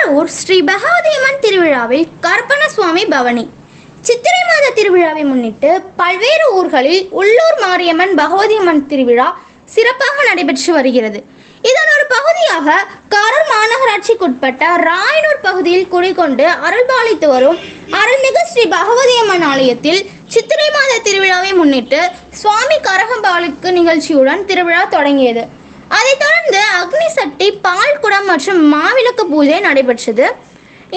திருவாரூர் ஸ்ரீ பகவதியம்மன் திருவிழாவில் கருப்பண சுவாமி பவனி. சித்திரை மாத திருவிழாவை முன்னிட்டு பல்வேறு ஊர்களில் உள்ளூர் மாரியம்மன் பகவதியம்மன் திருவிழா சிறப்பாக நடைபெற்று வருகிறது. இதன் ஒரு பகுதியாக கரூர் மாநகராட்சிக்குட்பட்ட ராயனூர் பகுதியில் குடிகொண்டு அருள்பாலித்து வரும் அருள்மிகு ஸ்ரீ பகவதியம்மன் ஆலயத்தில் சித்திரை மாத திருவிழாவை முன்னிட்டு சுவாமி கரகம்பாலிக்கு நிகழ்ச்சியுடன் திருவிழா தொடங்கியது. அதைத் தொடர்ந்து அக்னி சட்டி, பால் குடம் மற்றும் மாவிளக்கு பூஜை நடைபெற்றது.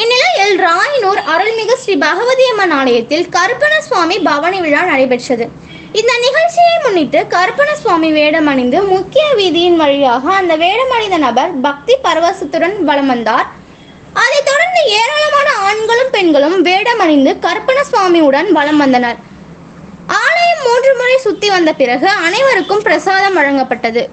இந்நிலையில் ராயனூர் அருள்மிகு ஸ்ரீ பகவதியம்மன் ஆலயத்தில் கருப்பண சுவாமி பவனி விழா நடைபெற்றது. இந்த நிகழ்ச்சியை முன்னிட்டு கருப்பண சுவாமி வேடம் அணிந்து முக்கிய வீதியின் வழியாக அந்த வேடமணிந்த நபர் பக்தி பரவசத்துடன் வலம் வந்தார். அதைத் தொடர்ந்து ஏராளமான ஆண்களும் பெண்களும் வேடம் அணிந்து கருப்பண சுவாமியுடன் வலம் வந்தனர். ஆலயம் 3 முறை சுத்தி வந்த பிறகு அனைவருக்கும் பிரசாதம் வழங்கப்பட்டது.